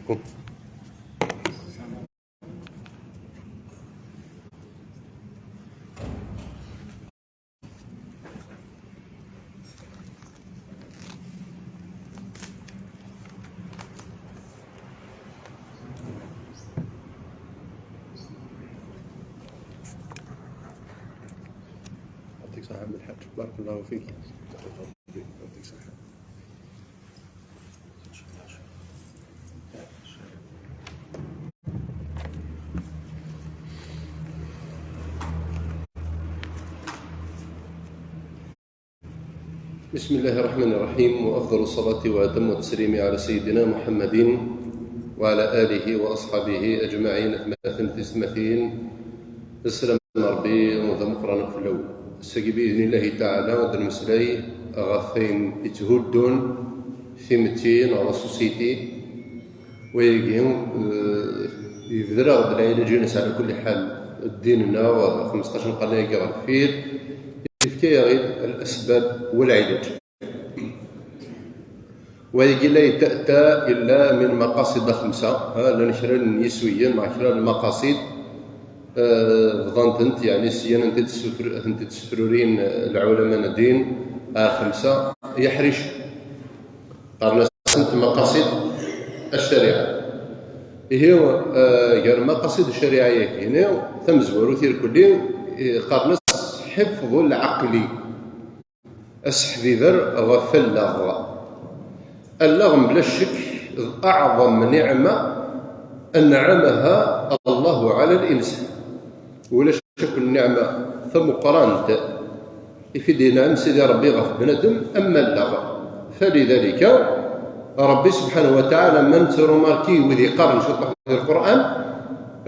عليكم. يعطيك صحة عبد الحاج، بارك الله فيك. يعطيك صحة. بسم الله الرحمن الرحيم، وأفضل الصلاة وأتم التسليم على سيدنا محمد وعلى آله وأصحابه أجمعين. أحمد تسمثين السلام ربي وذمقرنا في الأول الساقي بإذن الله تعالى ودر مسلاي غاثين يتهدون في متين على سوسيتي ويجيهم يفذرا غد العيلة جينس على كل حال ديننا و 15 قرن يقرا فيه يفكي غير الأسباب والعلاج، ويجي لا يتأتى إلا من مقاصد خمسة لنشرن يسويا مع شرن المقاصد ظننت يعني سيانا انت تسفرورين العلماء الدين خمسة يحرش قرنا مقاصد الشريعة هي غير مقاصد الشريعة هنا ثم زورو ثير كلي قرنا حفظ العقل أسحذر غفل اللغم بلا شك أعظم نعمة أنعمها الله على الإنسان، ولا شك النعمة ثم قرانت في نعم سيدي ربي غف بندم. أما اللغة فلذلك ربي سبحانه وتعالى من تروماركي وذي قرن شطح في القرآن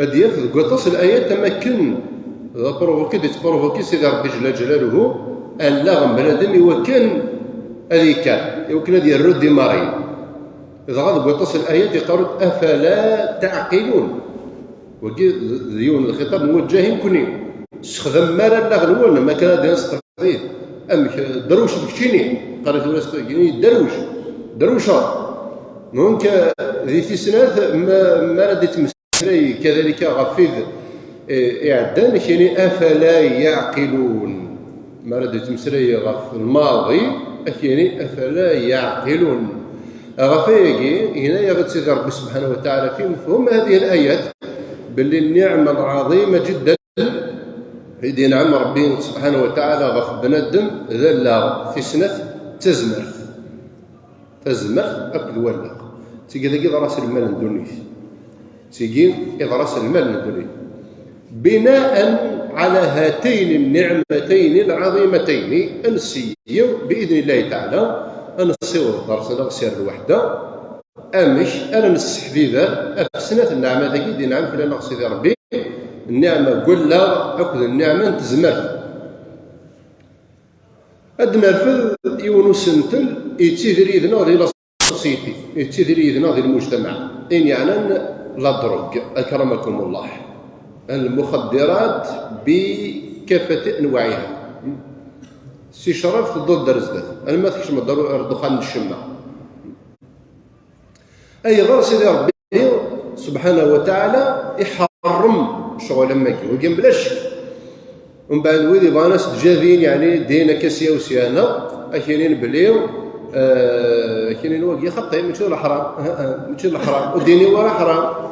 هذه يفذ قطص الآيات تمكن بروفوكي دي تبروفوكي سيدي ربي جل جلاله اللغم بندم يوكن هذيك يمكن هذه الرد مارين إذا غضب قطص الآيات يقول أفلا تعقلون، وكي ديون الخطاب موجه يمكن استخدم مالا اللغلون ما كان هذا يستطيع أم دروش بكشيني قالت ولا دروشة ممكن ذي تسنات ما ردت مسري كذلك غفيذ إعدان كيني أفلا يعقلون ما ردت مسري غف الماضي كيني أفلا يعقلون غفيقي هنا يغد سيدي ربي سبحانه وتعالى في مفهوم هذه الآيات باللي النعمة العظيمة جدا في نعم ربي سبحانه وتعالى غف بندم ذلا في سنة تزمر أكل ولا تيجي ذاك راس المال ندونيش تيجي إذا راس المال ندونيش بناء على هاتين النعمتين العظيمتين السيئة بإذن الله تعالى نصير الدرس نغسير الوحدة أمش أنا نستحذيذا أفسنة النعمة ذاكي دي نعم فلا نغسي ذي ربي النعمة قل لا أكد النعمة تزمر أدنى الفذ يونس سنتل يتيذر إذنا ذي لاسوسيتي يتيذر إذنا ذي المجتمع إن يعني لا دروغ أكرمكم الله المخدرات بكافة أنواعها سي شرف ضد درزدات أنا ما تكش مدار دخان الشمة أي غير سيدي ربي سبحانه وتعالى يحرم شغل ماكي ويقام بلا شك ومن بعد ويدي باناس تجاذين يعني دينا كاسيا وسيانا أكينين بليو أكينين واقي خطي ماشي الحرام وديني ورا حرام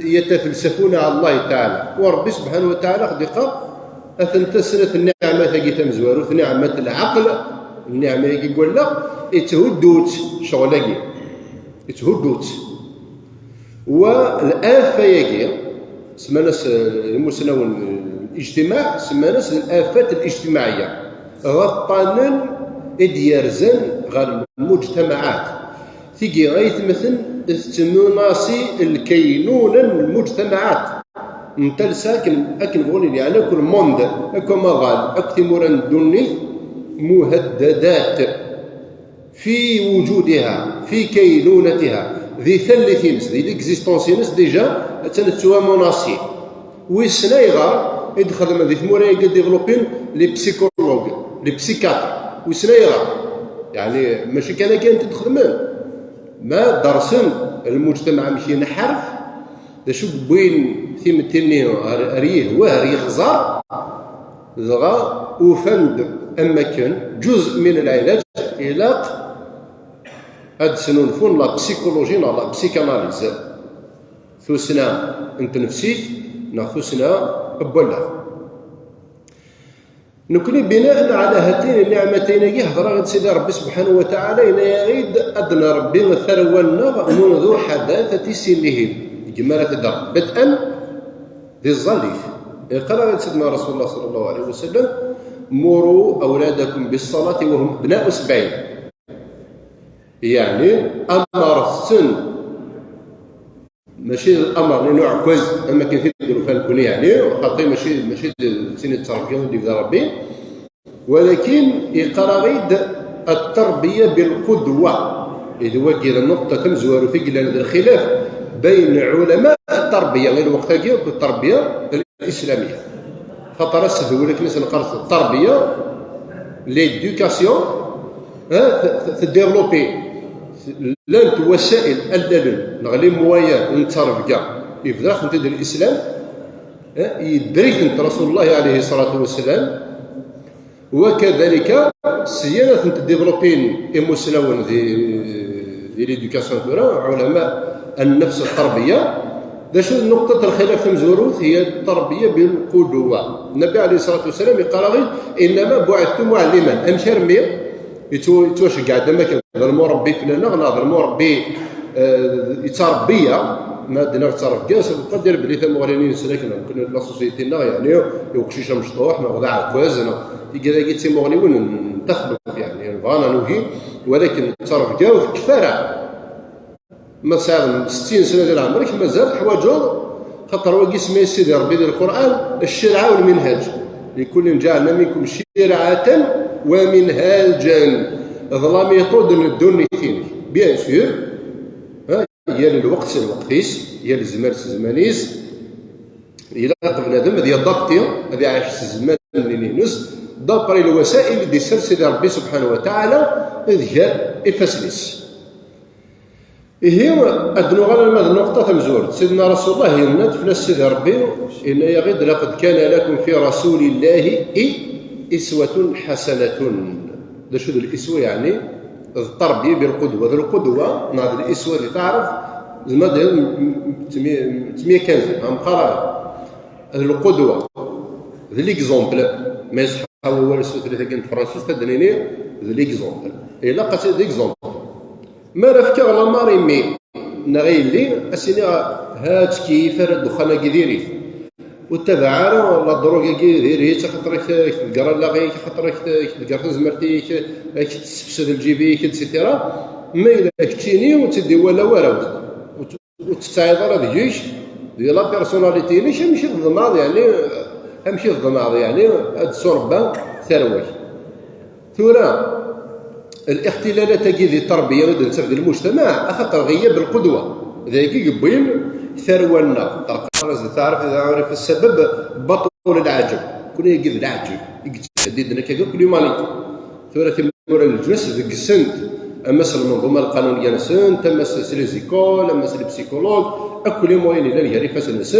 يتفلسفون على الله تعالى وربي سبحانه وتعالى خديقة أثنتسنة النعمة ثقي تمزوارو في نعمة العقل النعمة يقول لك يتهدوت شغلاقي يتهدوت والآفة يجي سماناس المسنون الاجتماع سماناس الآفات الاجتماعية غطانا إديارزن غير المجتمعات تيجي غاية مثل استنوناسي الكينونة المجتمعات انت ساكن اكن بغوني يعني كل موند اكو مغال اكتموران دوني مهددات في وجودها في كينونتها ذي ثلثينس ذي ليكزيستونسينس ديجا تنتوها مناصي ويسنايغا يدخل ذي ثمورا يقد ديفلوبين لي بسيكولوج لي بسيكاتر ويسنايغا يعني ماشي كان تدخل ما درسن المجتمع مشي نحرف شو بوين ثيمتني ريه وهري خزار زغا وفند اما كان جزء من العلاج علاق هاد سنونفون لا بسيكولوجي لا بسيكاناليز ثوسنا انت نفسيت ثوسنا بولا نكوني بناء على هاتين النعمتين يهضر غير سيدي ربي سبحانه وتعالى إن يريد أدنى ربي ثرونا منذ حداثة سنهم جمالة الدار بدءا ذي الظليف قال سيدنا رسول الله صلى الله عليه وسلم مروا أولادكم بالصلاة وهم أبناء 70 يعني أمر السن ماشي الامر اللي نوع كويس اما كيف يديروا فالكون يعني خاطر ماشي سن التربيه اللي بدا ربي ولكن يقرا غيد التربيه بالقدوه اللي هو كاين النقطه تمزوار في هذا الخلاف بين علماء التربيه غير وقتها التربيه الاسلاميه خاطر السهل ولكن نقرص التربيه ليدوكاسيون تديفلوبي لانت وسائل الدلل نغلي مويا نتصرف كاع يبدا خدمه الاسلام يدرك انت رسول الله عليه الصلاه والسلام وكذلك سيانه ديفلوبين ايموسيونيل دي ليدوكاسيون علماء النفس التربيه شو نقطه الخلاف مزوروث هي التربيه بالقدوه النبي عليه الصلاه والسلام يقال انما بعثت معلما امشي رمي يتواش قاعد ما كان المربي فلان نهضر المربي يتربيه ما دنا تصرف كاس نقدر بلي ثم وراني سلاكنا كنا لا سوسيتينا يعني يوقشيش مشطوح ناخذ عكوازنا كذا قلت مغني وين نتخلف يعني فانا نوهي ولكن تصرف كاس كفاره ما ساعد 60 سنه ديال عمرك مازال حوايجو خاطر هو اسمه سيدي ربي ديال القران الشرع والمنهج لكل جعلنا منكم شرعه ومنهاجا ظلام يطود الدنيتين بيان سور هي الوقت الوقتيس هي الزمان الزمانيس الى بنادم هذه ضبطي هذه عايش الزمان اللي نينوس دابري الوسائل اللي سيدي ربي سبحانه وتعالى ذكر افاسليس هي ادنو غير هذه النقطه مزور سيدنا رسول الله يناد في سيدي ربي ان يغد لقد كان لكم في رسول الله اسوه حسنه ده شو الاسوه يعني التربيه بالقدوه القدوه نهض الاسوه اللي تعرف زعما تميه كنز هم قرا القدوه ليكزومبل ما يصح هو السوت اللي كانت فرنسيس تدنيني ليكزومبل الا قات ليكزومبل ما رفك على ماريمي نغيلي اسيني هات كيف الدخان كيديري والتبعاره ولا الدروغ كيديري خاطرك تقرا لاغي خاطرك تقرا زمرتي تسبسد الجيبي اكسيتيرا ما الا كتيني وتدي ولا وتستعيض راه ديوش ديال لا بيرسوناليتي ماشي الضماض يعني امشي الضماض يعني هاد الصربه ثروي ثورا الاختلالات كي التربيه وديال المجتمع خاطر غياب القدوه ذاك يبين ثرونا تعرف اذا عرف السبب بطل العجب كل يجد العجب يجددنا كذا كل يوم ثورة تمور الجنس ذيك السنت اما المنظومه القانونيه نسنت اما ليزيكول اما البسيكولوج كل يوم وين الى الهري فاس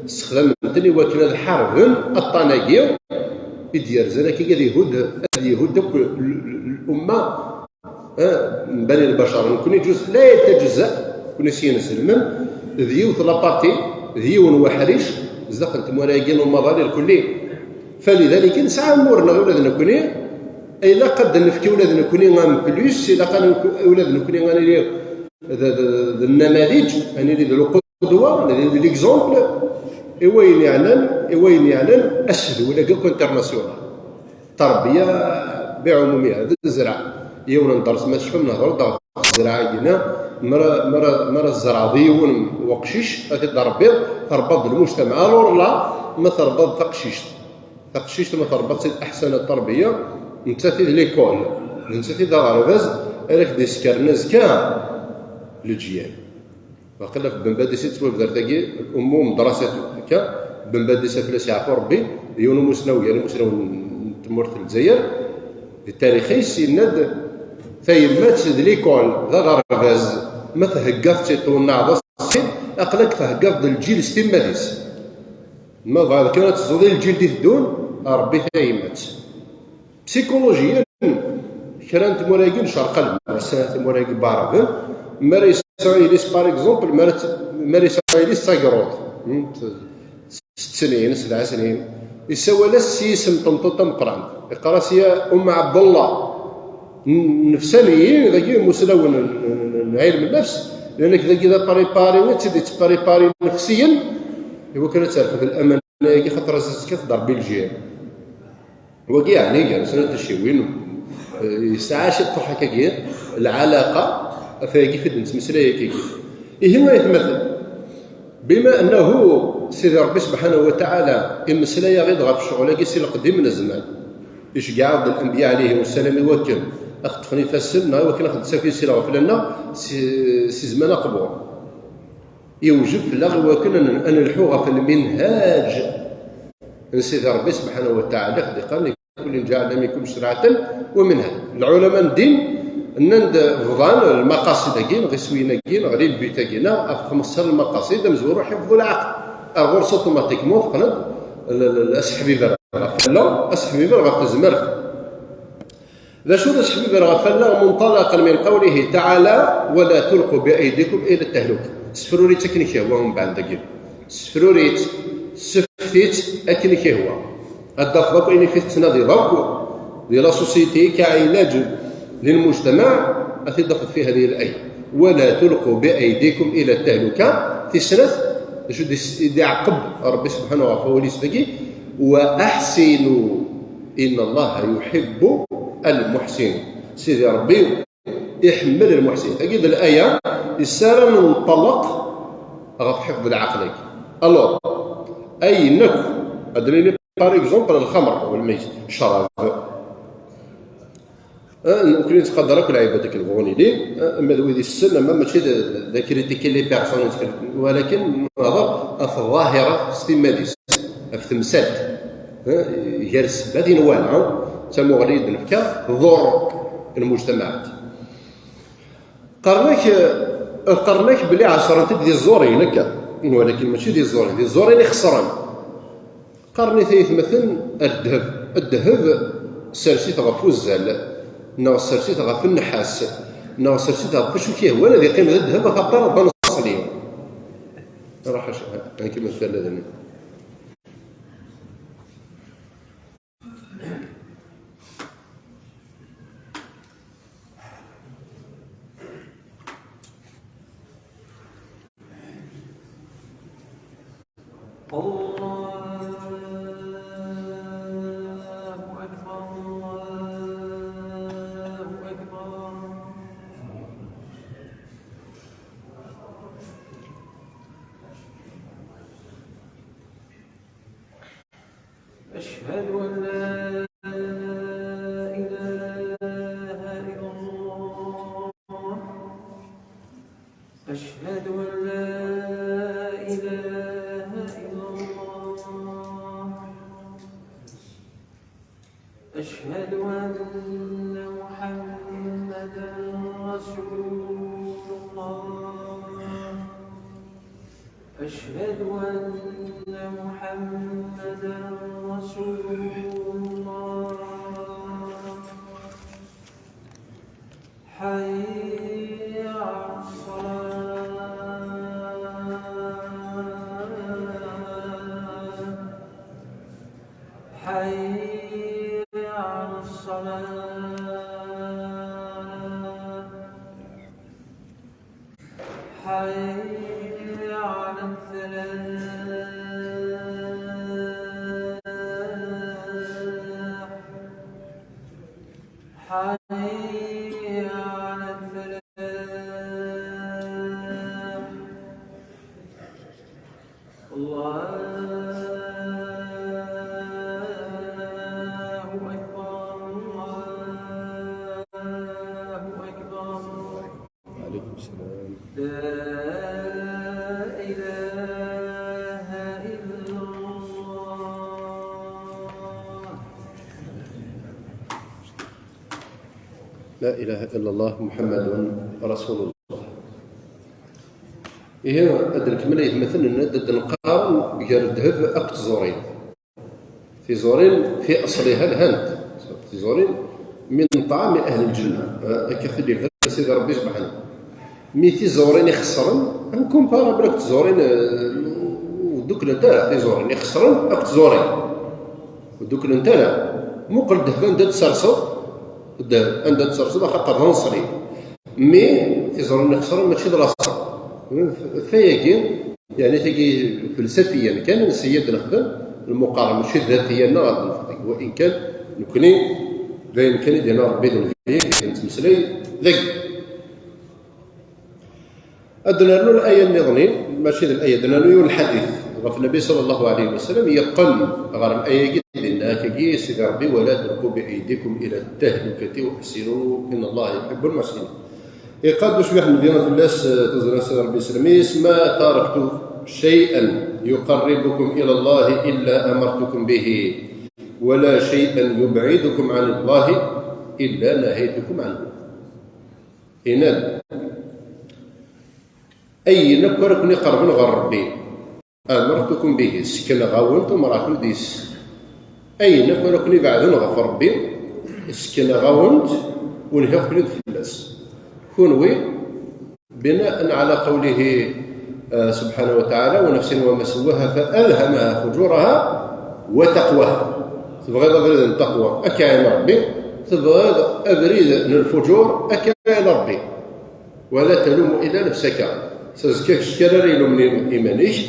استخدام الدنيا وكان هذا حرب الطناقيه يدير زاك يهود الامه من بني البشر كون جزء لا يتجزا كون سينسلم ذيوث لابارتي ذيون وحريش زدخلت مراقين ومظالي الكلي فلذلك نسعى امورنا ولادنا كوني الا قد نفكي ولادنا كوني غام بلوس الا قال ولادنا كوني غاني النماذج يعني القدوه ليكزومبل وين يعلن اسهل ولا كو انترناسيونال تربيه بعمومها الزرع يوم ندرس ما تشفى نهضر الزراعه ديالنا مرا الزراعيون وقشيش تضرب تربط المجتمع لا ما تربط تقشيش ما تربط احسن التربيه نتاثي ليكول نتاثي دارفاز راك ديسكار نزكا للجيال وقال لك بن بادي سيت سوالف دارتاكي الامم دراسات هكا بن بادي سافلاس يعرفوا ربي يونو مسناويه تمورت الجزائر التاريخي سيناد فايمات ليكول ذا غرفاز ما تهقف تيطون الصين أقلك تهقف الجيل ستين ماليس ما بعد كانت تزودي الجيل دي تدون ربي ثايمات بسيكولوجيا كرانت موراقين شرق المرسات موراقين بارغ ماري إسرائيليس باغ إكزومبل ماري إسرائيليس تاكروت 6 سنين 7 سنين يسوى لا سيسم طمطم قران يقرا سيا عبد الله نفسانيين ذاكي مسلون علم النفس لانك ذاكي اذا بريباري تزيد تبريباري نفسيا هو كان تعرف في الامان كي خاطر كتهضر بلجيا هو يعني كاع سنه التشوين يستعاش الضحك كي العلاقه فيها كيف نتمسلايا كي هو يتمثل بما انه سيدي ربي سبحانه وتعالى يمسلايا غير غير في الشغل كي سير قديم من الزمان ايش كاع الانبياء عليهم السلام يوكل اخذ تخني فاسلنا وكل اخذ سافي سير غفلنا سي زمان قبور يوجب لا وكل ان الحوغه في المنهاج سيدي ربي سبحانه وتعالى قال كل جعل منكم شرعه ومنهاج العلماء الدين نند فضان المقاصد كاين غير سوينا كاين غير البيت كاين 15 المقاصد مزور حفظ العقل غورس اوتوماتيكمون فقنا الاسحبيبه غفله اسحبيبه غتزمر ذا شو الاسحبيبه غفله منطلقا من قوله تعالى ولا تلقوا بايديكم الى التهلكه سفروري تكنيكي هو من بعد داك سفروري سفيت اكنيكي هو الضغط اني في تنادي ضرب ديال لا سوسيتي كعلاج للمجتمع أتضفت في هذه الآية ولا تلقوا بأيديكم إلى التهلكة في السنة شو يعقب ربي سبحانه وتعالى وأحسنوا إن الله يحب المحسنين سيدي ربي يحمل المحسنين أكيد الآية السارة ننطلق غف حفظ العقل ألور أي نك أدريني بار إكزومبل الخمر والميت الشراب ممكن يتقدر كل عيباتك الغوني دي اما ذوي السن اما ماشي ذا كريتيكي لي بيرسون ولكن نظر في الظاهره ستيماليس في تمثال جالس بهذه نوال تم غريد نفكا ضر المجتمعات قرناك بلي عشرة ديال الزورين هكا ولكن ماشي ديال الزورين ديال الزورين خسران قرني ثالث مثلا الذهب سرسيت غفو الزال نو سرسيت غف النحاس نو سرسيت غف شو كيه ولا ذي قيمة الذهب خاطر بنص اليوم راح أنا كيما مثال أشهد أن لا إله إلا الله أشهد أن لا إله إلا الله أشهد أن محمدا رسول الله أشهد أن محمدا رسول الله حي على الصلاة حي على الصلاة حي على الفلاح حي على الفلاح الله أكبر الله أكبر عليكم السلام لا إله إلا الله لا إله إلا الله محمد رسول الله هي هاد الكمله مثلا ندد نقارن بين الذهب اك تزورين. تزورين في اصلها الهند، تزورين من طعام اهل الجنه كيخلي سيدي ربي سبحانه. مي تزورين يخسرن نكومبارا بلاك تزورين ودوك نتا تزورين يخسرن اك تزورين ودوك نتا مو قل الذهب عندها تسرسو الذهب عندها تسرسو خاطر نصري مي تزورين يخسرن ماشي دراسه فياكي يعني تجي فلسفيا كان نسيد نخدم المقارنه ماشي ذاتيا وان كان نكوني لا يمكن يدينا ربي ذنبي نتمسلي ذاك أدنى له الآية النظنين ماشي الآية أدنى له الحديث غف النبي صلى الله عليه وسلم يقل غير الآية جد إنها كي سيدي ربي ولا تلقوا بأيديكم إلى التهلكة وأحسنوا إن الله يحب المحسنين. يقاد باش واحد مدينة في الناس تزرع سيدي ربي سلميس ما تركت شيئا يقربكم إلى الله إلا أمرتكم به ولا شيئا يبعدكم عن الله إلا نهيتكم عنه. إناد أي نكر كوني قربن غير ربي أمرتكم به سكن غاونتم راكم ديس أي نكر كوني بعدن غير ربي سكن غاونت ونهيق كوني في الناس كونوي بناء على قوله سبحانه وتعالى ونفس وما سواها فألهمها فجورها وتقواها. تبغى أبريد التقوى أكاين ربي تبغى أبريد الفجور أكاين ربي ولا تلوم إلا نفسك سأزكاك شكرا يلوم إيمانيش.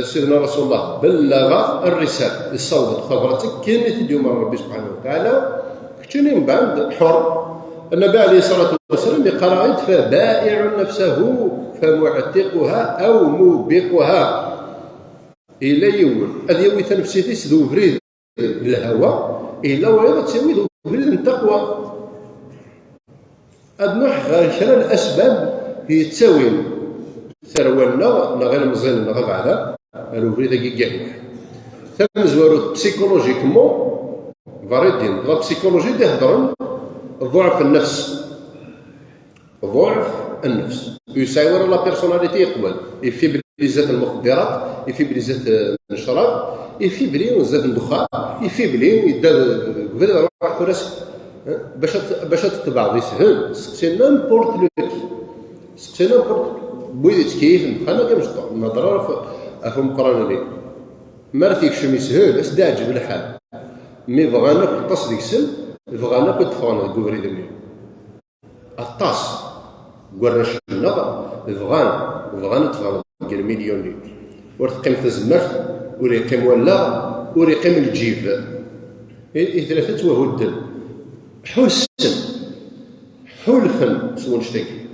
سيدنا رسول الله بلغ الرسالة الصوت خبرتك كانت اليوم ربي سبحانه وتعالى كتشني من بعد حر النبي عليه الصلاة والسلام بقراءة فبائع نفسه فمعتقها أو موبقها إلى يوم هذه يوم نفسيتي سدو فريد الهوى إلا وإذا تسوي ذو فريد التقوى. أدنوح غير شرا الأسباب هي تساوي ثروالنا غير مزين غير على الوفريد كي كاع ثم زوارو بسيكولوجيكمون فاريدين لا بسيكولوجي تهضرن ضعف النفس ضعف النفس يساور لا بيرسوناليتي يقبل يفيبريزات المخدرات يفيبريزات الشراب يفيبري وزاد الدخان يفيبري يدار روح فراسك باش تتبع يسهل سي نامبورت لو سي نامبورت بغيتي كيف انا كنشطح النظره في مقارنه لي مرتيك شي يسهل استعجب الحال مي بغانا كطاس ديك السن بغانا كتفغنا كوفري دمي الطاس قراش النظر بغانا تفغنا كاع مليون لي ورتقيم تزمرت وريقيم ولا وريقيم الجيب ثلاثه وهدن حسن حلفا سوا نشتكي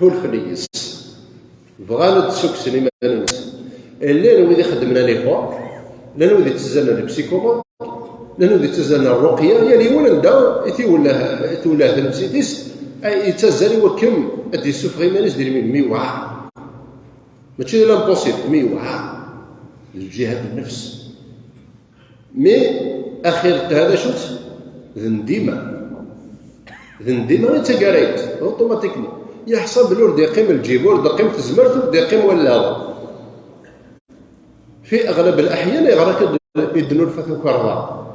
حلفا يس بغانا تسوكسني مثلا لا نولي خدمنا لي فور لا نولي تزلنا البسيكومون لا نولي تزلنا الرقيه يعني ولا ندا تولاه نفسيتيس يتزالي وكم ادي سوفغي مانيس دير مي وعى ماشي لامبوسيبل مي وعى الجهاد النفس مي اخر هذا شوت ذنديمه انت قريت اوتوماتيكمون يحسب له دي قيم الجيب ورد قيم تزمرت دي قيم ولا في اغلب الاحيان يغرك يدنو الفتو كرضا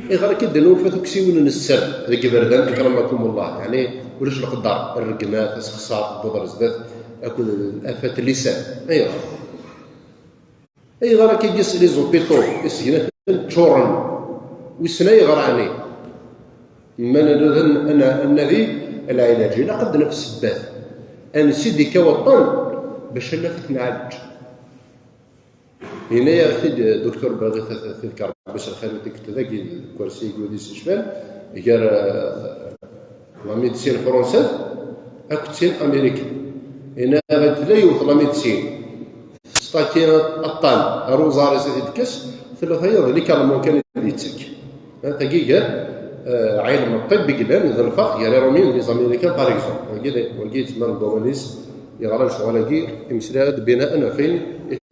يغرك يدنو الفتو كسيون السر ذيك بردان اكرمكم الله يعني ولاش القدر الرقمات السخصات البودر زدات اكل الافات اللسان ايوا اي غرك يجلس لي زوبيتو يسجن تشورن ويسنا يغراني من انا الذي العلاج لا قد نفس السبات ان سيدي كوطن باش لا تنعالج هنا يا اخي دكتور باغي تذكر باش خليتك ذاك الكرسي يقول لي شفال قال لا ميديسين فرونسيز اكتين امريكي هنا لا يوصل لا ميديسين ستاكين الطان روزاري سيدكس ثلاثه اللي كان ممكن يتسك دقيقه علم الطب كبان ذلفا يا رومين لي زاميريكان باغ اكزومبل وقيت من دومونيس يغرى شغلاكي امسلاد بناء فين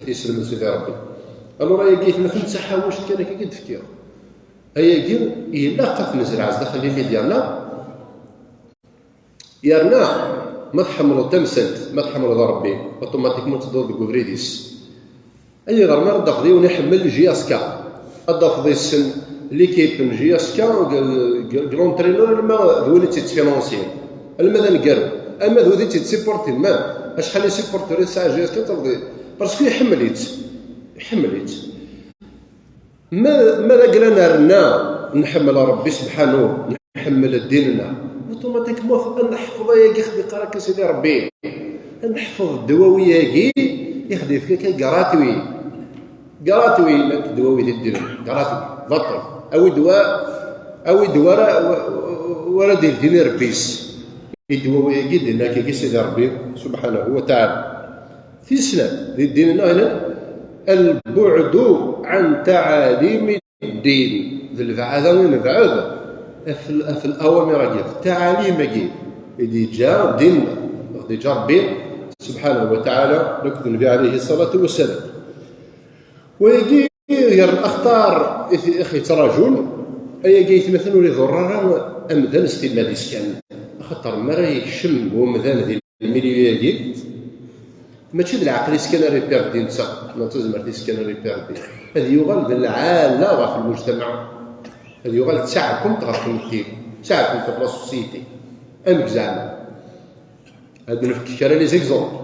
يسلم سيدي ربي الو راه قيت ما تنسحها واش كان كي تفكير هيا كي الا قف نزرع داخل اللي ديالنا يرنا ما تحملوا تمسنت ما تحملوا ربي اوتوماتيكمون تدور بكوفريديس اي غير ما رضى ونحمل جياسكا اضاف ذي السن ليكيب جياسكا كلونترينور ما ذولي تيتفينونسي الماذا نقرب اما ذولي تيتسيبورتي ما شحال يسيبورتي ساعه جياسكا ترضي باسكو يحمليت ماذا قلنا رنا نحمل ربي سبحانه نحمل ديننا اوتوماتيكمون نحفظ ياكي خدي قراك سيدي ربي نحفظ الدواوي ياكي يخدي فيك كراتوي الدواوي ديال الدين كراتوي بطل او دواء ورا ديال دين ربيس الدواوي ياكي ديالنا كي سيدي ربي سبحانه وتعالى في سنة ديال ديننا هنا البعد عن تعاليم الدين هذا وين البعد في الاوامر في التعاليم اللي جاء ديننا اللي جاء ربي سبحانه وتعالى لك النبي عليه الصلاه والسلام ويجي الاخطار اخي ترجل اي جاي مثلا ولي ضرر امدان استماد اسكان خاطر ما راه يشم هو مدان ديال الميليو ديال ماشي بالعقل سكان ريبير ديال نسا ما تزمر دي سكان ريبير ديال هذه يغال بالعاله في المجتمع هذه يغال تساعدكم تغطي تساعدكم في لا سوسيتي امك زعما هادو نفكر لي زيكزومبل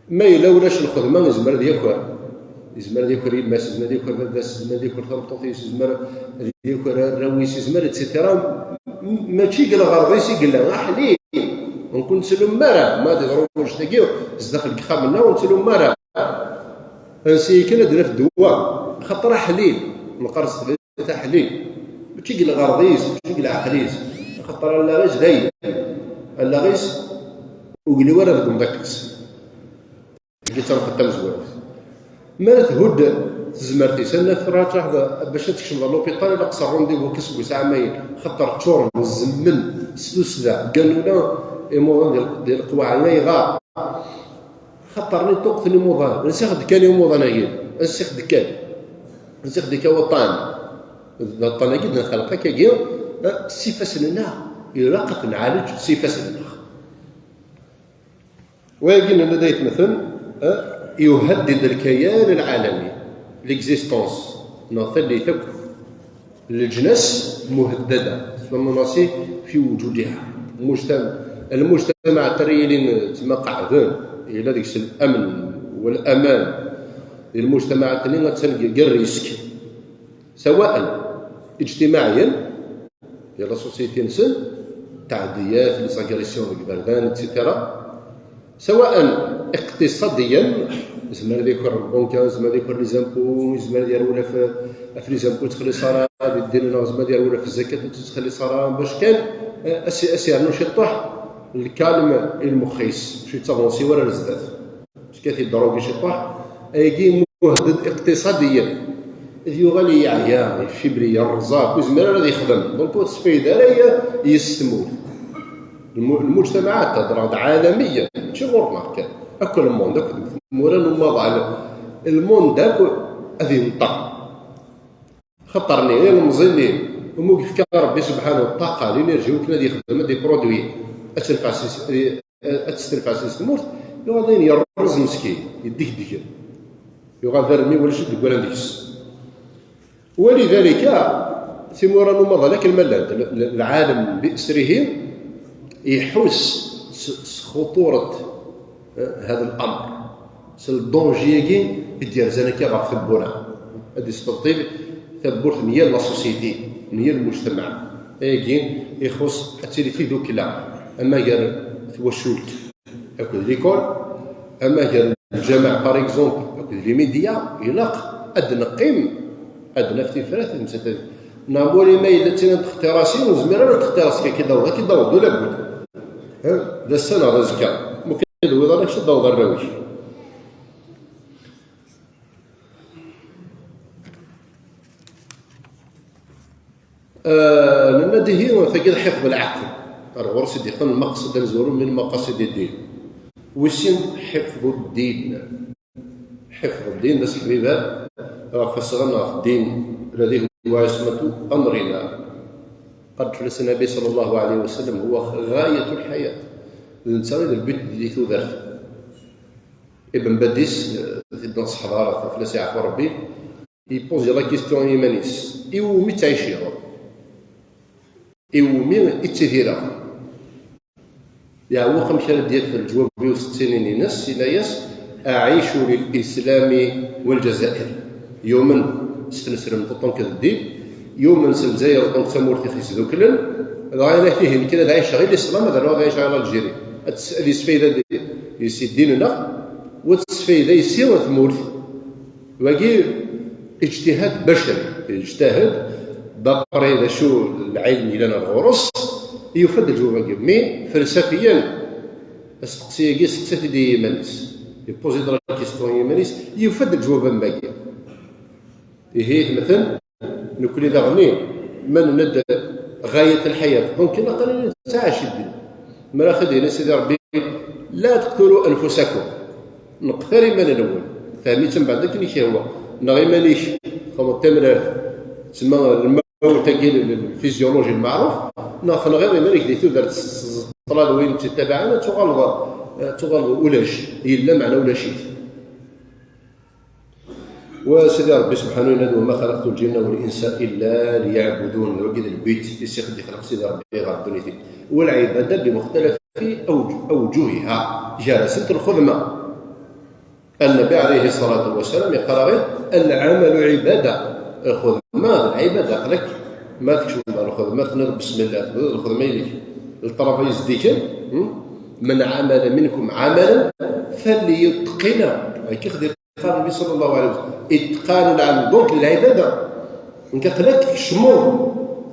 ما الا ولاش الخدمه يزمر ديال الماس يزمر ديال الباس يزمر ديال الخرطوطيس يزمر ديال الراويس يزمر اتسيتيرا ماشي قال غرضيسي قال لا حليل ونكون نسلم مرة ما تضربوش تاكيو زدخل الكخا منا ونسلم مرة انسي كنا درنا في الدواء خاطر حليل نقرص تاع حليل ماشي قال غرضيس ماشي قال عقليس خاطر لا غيس داير لا غيس وقلي ورا بدهم داكس قلت انا قدام زواج ما تهد تزمرتي سنه فرات واحده باش تكشف لوبيطال الا قصر رونديفو كسبو ساعه مايل خاطر تشور الزمن سلسله قالوا لا الموضوع ديال القواعد يغار خطرني توقف لي موضوع نسيخ دكاني موضوع نايل نسيخ ديك وطن الوطن جدا خلقك كي سيفاس لنا يراقب نعالج سيفاس لنا ولكن لديك مثلا يهدد الكيان العالمي ليكزيستونس نوصل لي ثقف الجنس مهدده مناصي في وجودها المجتمع التريلين تما قاعدين الى ديك الامن والامان للمجتمعات اللي غتلقى الريسك سواء اجتماعيا ديال لا سوسيتي نسل تعديات لي ساغريسيون بالبردان اتسيتيرا سواء اقتصاديا زعما ديك البنكه زعما ديك لي زامبو زعما ديال ولا في لي زامبو تخلي صرا دير لنا زعما ديال ولا في الزكاه تخلي صرا باش كان اسير نشطح الكالم المخيس ماشي تافونسي ولا الزداد كثير دروغي شطح ايكي مهدد اقتصاديا يغالي يعيا فيبريا الرزاق وزمر غادي يخدم دونك السفيده راهي يستمر المجتمعات تضرب عالميا ماشي غير ماركه اكل الموند اكل مورا الموضوع الموند داك غادي نطق خطرني غير المزينين وموقف ربي سبحانه الطاقه الانرجي وكنا دي يخدم دي برودوي اتسترفع سيستمور يغادي يرز مسكين يديك ديك يغادي رمي ولا شد ولا نديس ولذلك تيمورا نمضى لك الملات العالم باسره يحس خطوره هذا الامر الدونجي ديال زنكي غا في البونا هذه ستطيب تبورت نيال لا سوسيتي نيال المجتمع يجي يخص التلفي دوك لا اما قال توشولت اكل ليكول اما قال الجامع باغ اكزومبل اكل لي ميديا يلاق ادنى قيم ادنى في فرات مسدد نامولي ما الا تينا تختاراسي وزميره تختاراسي كي داو ولا بد ها ذا السنه رزقا ممكن الوضع نفس الضوء الراوي الذي هي فقد حفظ العقل الغور سيدي يقول المقصد نزور من مقاصد الدين وسين حفظ الدين ناس حبيبها فصغنا في الدين الذي هو عصمة أمرنا قد فلس النبي صلى الله عليه وسلم هو غاية الحياة نتساوي البيت اللي تودرت ابن بديس في النص حضارة فلاس يعرف ربي يبوز لا كيستيون ايمانيس ايومي تعيشي ايومي اتثيرا يا هو خمسة ديال في الجواب 60 ناس سيناياس اعيش للاسلام والجزائر يوما استنسرم طون كدي يوما سلزاير طون سمورتي خيس دوكلن غاينا فيه كده عايش غير الاسلام هذا راه عايش على الجيري هذه السفيده يسي ديننا والسفيده يسير ثمورت واقي اجتهاد بشري يجتهد بقري ذا شو العلم لنا الغرس يفد الجواب مي فلسفيا استقسي استقسي دي يمانيس يبوزي درا كيستيون يمانيس يفد الجواب باقي هي مثلا نكون اذا غني من ند غايه الحياه ممكن قليل تعاش الدنيا ما خدينا سيدي ربي لا تقتلوا انفسكم نقتل ايمان الاول فهمي تم بعد ذاك اللي هو نغي مانيش خمو التمرير تسمى الموت ديال الفيزيولوجي المعروف ناخذ غير مانيش اللي تقدر الطلال وين تتبعنا تغلظ ولاش الا معنى ولا شيء وسيدي ربي سبحانه ينادي وما خلقت الجن والانس الا ليعبدون وكذا البيت يسيخ اللي خلق سيدي ربي غير الدنيا والعباده بمختلف اوجهها جالسه الخدمه النبي عليه الصلاه والسلام يقرا غير العمل عباده الخدمه العباده لك ما تكشف الخدمه تنر بسم الله الخدمه لك الطرفين ديك من عمل منكم عملا فليتقنا كيخدم النبي صلى الله عليه وسلم اتقان العمل دونك العباده انك قلك الشمول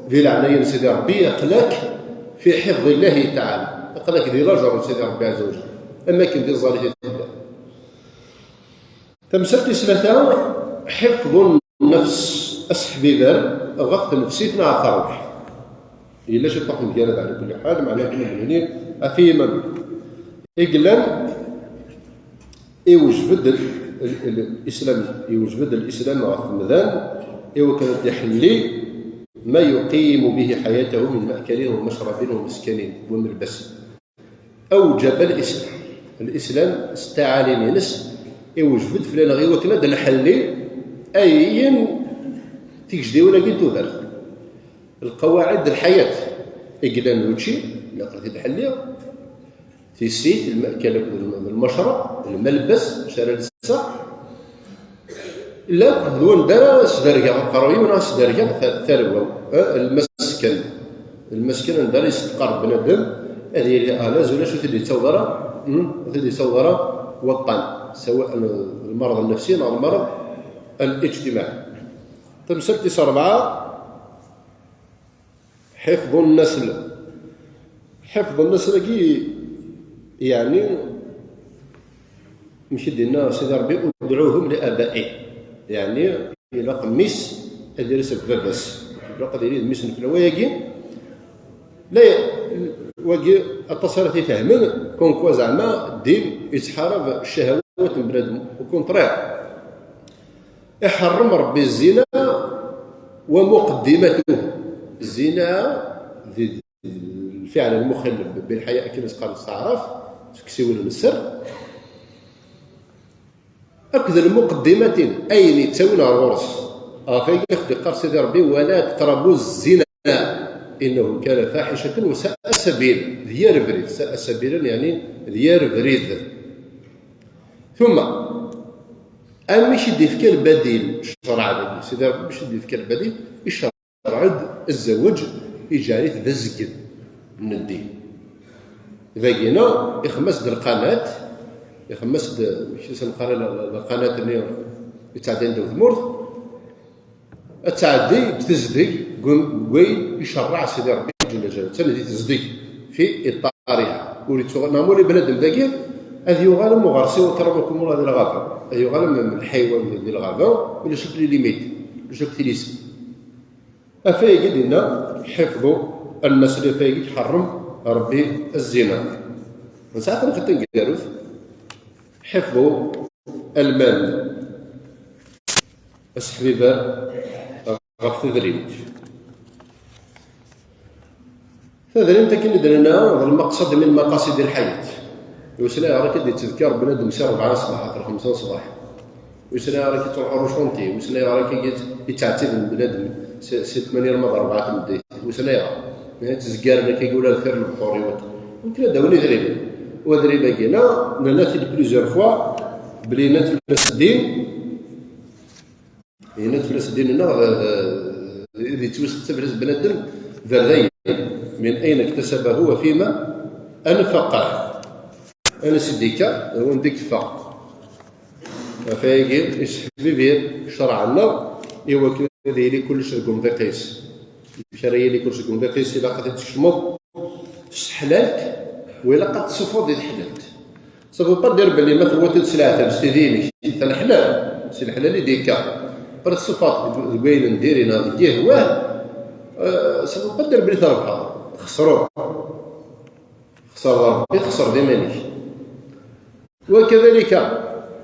ديال عناية سيدي ربي قلك في حفظ الله تعالى قلك ديال رجل سيدي ربي عز وجل اما كان ديال الظالمين تمسكت سلطه حفظ النفس اسحبي ذر غفت نفسيتنا على الروح الا شي طاقم ديالها على كل حال معناها كنا بنين افيما اقلن يوجد الاسلام يوجد الاسلام في المذان كانت يحلي ما يقيم به حياته من مأكل ومشرب ومسكن وملبس اوجب الاسلام استعالي نس يوجد فلان غير وكنا نحلي اي تيجدي ولا قلتو ذلك القواعد الحياه اقلن وشي لا قلت تحليها في السيت المأكل المشرب الملبس شرى الساق لا دون دار سدرجه قروي وناس درجه ثالث المسكن دار يستقر بنادم هذه الاز ولا شو تدي تصوره وطن سواء المرض النفسي او المرض الاجتماعي تمسكت 4 حفظ النسل يعني مشي دينا سيدي ربي ادعوهم لابائهم يعني الى قميس ادير سبب بس الوقت يريد ميسن في الواقي لا واقي التصرف يفهمن كون كوا زعما الدين يتحارب الشهوات من بنادم وكونطرير يحرم ربي الزنا ومقدمته الزنا الفعل المخل بالحياء كما قال الصعراف تكسي ولا السر أكد المقدمة أين تسونا الغرس فيقول قال سيدي ربي ولا تقربوا الزنا إنه كان فاحشة وساء سبيل ديار بريد ساء سبيلا يعني ديار بريد ثم مش يديفك البديل الشرع سيدي ربي مش يديفك البديل الشرع الزواج يجاري تدزق من الدين باقينا يخمس القناه يخمس ماشي القناه اللي يتعدى عنده ثمورت التعدي بتزدق وين يشرع سيدي ربي جل جلاله تنادي تزدق في اطارها وليت مامولي بنادم ذاكي هذه يغالم مغارسي وكرمكم الله ديال الغابه هذه يغالم من الحيوان ديال الغابه ولا شكل ليميت شكل ليس افاي قدنا حفظوا النسل فاي يحرم ربي الزنا من ساعه ما خدت نقالوا حفظوا المال اسحبي بار غف ذريج هذا انت كي درنا المقصد من مقاصد الحياه. وسنا راك تذكر بنادم سير 4 صباح 5 صباح، وسنا راك تروح روشونتي، وسنا راك يتعتب بنادم 8 رمضان 4 تمدي، وسنا تزكار كيقول الخير للبخوري يمكن هذا ولي دريبه ودريبه كينا نلاتي بليزيور فوا بلي نتفلس الدين نتفلس الدين اللي تفلس بنادم ذرين من اين اكتسبه وفيما انفقه. انا سيديك هو نديك فا فايقين يسحبي بيه شرعنا ايوا كذا لي كلش رقم قيس الشرعيه اللي كلش رقم قيس الا قد تشمط حلالك ولا قد تصفو ديال حلالك صافي با دير باللي مثلا هو تسلعه تستديني حتى الحلال سي الحلال اللي ديكا برد الصفات القايل نديرين هذا ديه واه صافي با دير باللي تربحها خسروا خسر ربي خسر ديمانيك. وكذلك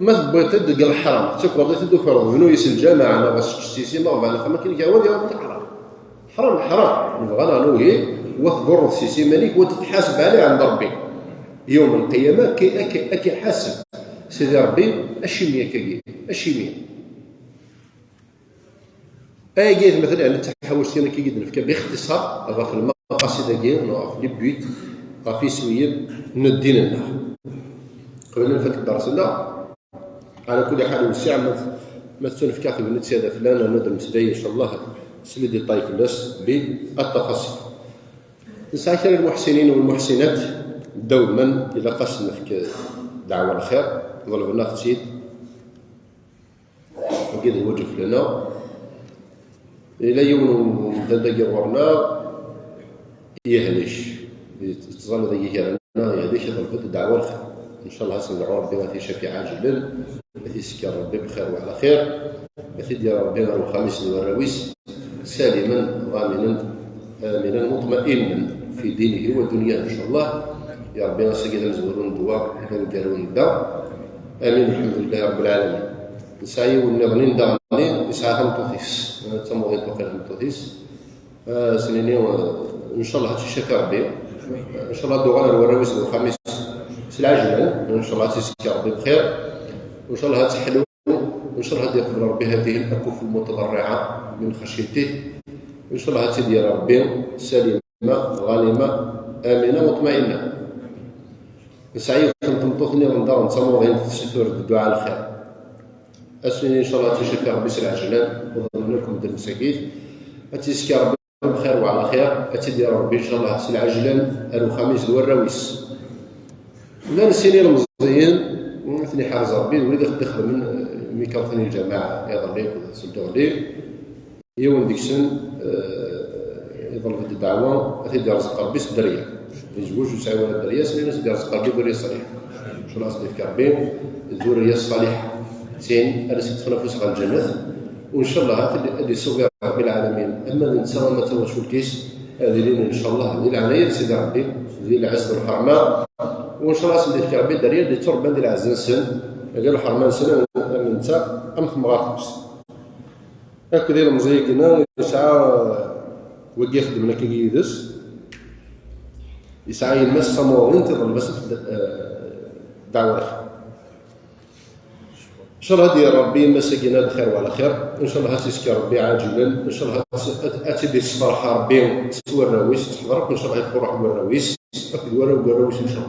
ما بغيت تلقى الحرام تكبر بغيت تدخل فنويس الجامعه ما باش تشتي ما بعد ما كاين كاع ديال الحرام حرام حرام نبغى نوهي وتقر سيسي مالك وتتحاسب عليه عند ربي يوم القيامه كي حاسب سيدي ربي الشيميه كي الشيميه جيت مثلا على التحوش ديالنا كي نفكر باختصار غا في المقاصد ديالنا في لي بويت غا في سويه ندين النار قبل نفك درسنا. على كل حال وسع ما تنفكر في بنت هذا فلان انا ندير مسدي ان شاء الله سلي دي طايف الناس بالتفاصيل. نسعى المحسنين والمحسنات دوما الى قصنا في دعوه الخير ظلمنا ختيد وكيد الوجه لنا الى يوم مدد ورنا يهلش تظل ذي لنا يهلش ظلفت الدعوه الخير ان شاء الله سندعو ربي غادي يشفي عاجلا غادي يسكر ربي بخير وعلى خير غادي يدير ربي نهار الخميس والراويس سالما غامنا امنا مطمئنا في دينه ودنياه ان شاء الله. يا ربي نسقي نزورون الدواء نديرون الدواء امين الحمد لله رب العالمين. نسعي ونغني دغني يسعى توثيس تموضي توقيت توثيس سنيني ان شاء الله هتشفي ربي ان شاء الله الدواء الراويس الخميس العجلة ان شاء الله تسكي ربي بخير وان شاء الله تحلو وان شاء الله يقبل ربي هذه الاكف المتضرعه من خشيته ان شاء الله تدير ربي سليمه غانمه امنه مطمئنه. نسعي تنطقني من دار نتصور غير تسفر الدعاء الخير اسني ان شاء الله تشفي ربي العجلة وظن لكم ديال المساكين تسكي ربي بخير وعلى خير تدير ربي ان شاء الله العجلة الخميس والراويس لا نسيني المزيين مثني حارز ربي وليد دخل من ميكروفون الجماعه يضل سلطوا عليه يوم ديك السن يضل في الدعوه تيدير رزق ربي الدريه يزوج وسعي ولا الدريه سنين تيدير رزق ربي الذريه الصالحه ان شاء الله صديق ربي الذريه الصالحه زين انا تتنافس على الجنه وان شاء الله اللي سوى رب العالمين. اما الانسان ما توش الكيس هذه ان شاء الله هذه العنايه سيدي ربي ذي العز والحرمه وان شاء الله سندير كربي دريه اللي تربى ديال العز نسن قال الحرمان سنه انت امث مغاطس هكا داير مزيكنا يسعى وكي يخدم لك يدس يسعى الناس صموين تظل بس دعوه ان شاء الله هدي ربي مساكينا بخير وعلى خير ان شاء الله هتسكي ربي عاجلا ان شاء الله اتدي الصفرحه ربي تسوى الراويس تحضرك ان شاء الله يدخل روح الراويس اكد الراويس ان شاء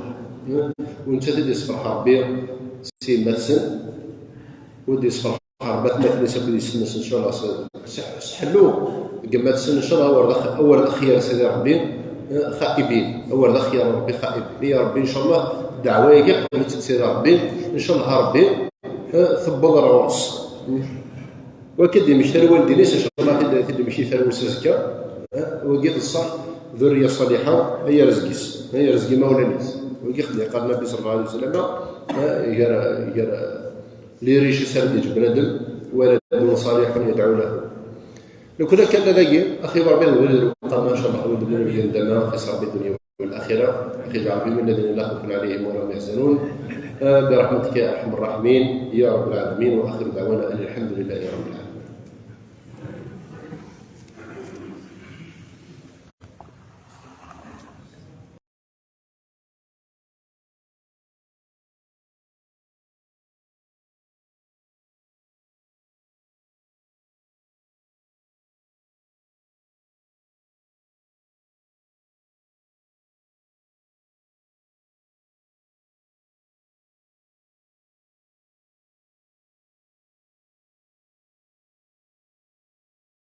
الله وانت تدي الصفرحه ربي سي ماتسن ودي الصفرحه ربي مثل ساكن يسنس ان شاء الله سحلو كما تسن ان شاء الله اول خيار سيدي ربي خائبين اول خيار ربي خائبين يا ربي ان شاء الله دعوايا قبل تسير ربي ان شاء الله ربي ثبض الرؤوس وكدي مشتري والدي ان شاء الله تدي مشي ثروه زكا وقيت الصح ذريه صالحه هي رزقيس هي رزقي مولا ناس وقي خدي قال النبي صلى الله عليه وسلم يرى لي ريش سرد بنادم ولد صالح يدعو له لو كنا كان لاقي اخي ربي الولد قام ما شاء الله ولد النبي عندما خسر بالدنيا والاخره اخي جعل من الذين لا خوف عليهم ولا هم يحزنون برحمتك يا ارحم الراحمين يا رب العالمين واخر دعوانا ان الحمد لله رب العالمين.